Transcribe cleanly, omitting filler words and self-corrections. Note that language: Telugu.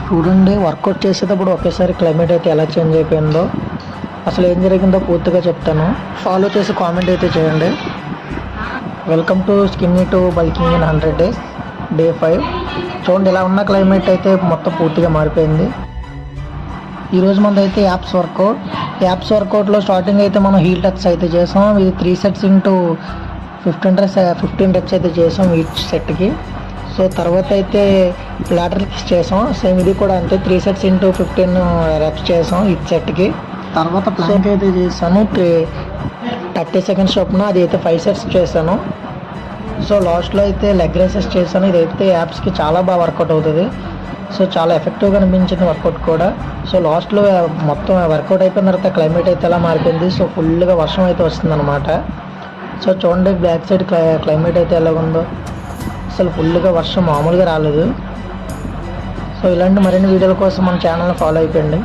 చూడండి, వర్కౌట్ చేసేటప్పుడు ఒకేసారి క్లైమేట్ అయితే ఎలా చేంజ్ అయిపోయిందో, అసలు ఏం జరిగిందో పూర్తిగా చెప్తాను. ఫాలో చేసి కామెంట్ అయితే చేయండి. Welcome to skinny to bulking in 100 days day 5. చూడండి, ఇలా ఉన్న క్లైమేట్ అయితే మొత్తం పూర్తిగా మారిపోయింది. ఈరోజు మనది అయితే యాప్స్ వర్కౌట్లో స్టార్టింగ్ అయితే మనం హీల్ టచ్ అయితే చేసాం. ఇది 3 sets ఇంటూ 15 reps అయితే చేసాం ఈచ్ సెట్కి. సో తర్వాత అయితే లాటరల్ కిక్స్ చేసాం. సేమ్ ఇది కూడా అంతే, 3 sets ఇంటూ 15 reps చేసాం ఈచ్ సెట్కి. తర్వాత ప్లాంక్ అయితే చేశాను 30 seconds చొప్పున, అది అయితే 5 sets చేశాను. సో లాస్ట్లో అయితే లెగ్ రైసెస్ చేశాను. ఇదైతే యాప్స్కి చాలా బాగా వర్కౌట్ అవుతుంది. సో చాలా ఎఫెక్టివ్గా అనిపించింది వర్కౌట్ కూడా. సో లాస్ట్లో మొత్తం వర్కౌట్ అయిపోయిన తర్వాత క్లైమేట్ అయితే ఎలా మారిపోయింది. సో ఫుల్గా వర్షం అయితే వస్తుందన్నమాట. సో చూడండి, బ్యాక్ సైడ్ క్లైమేట్ అయితే ఎలా ఉందో, అసలు ఫుల్గా వర్షం మామూలుగా రాలేదు. సో ఇలాంటి మరిన్ని వీడియోల కోసం మన ఛానల్ని ఫాలో అయిపోయండి.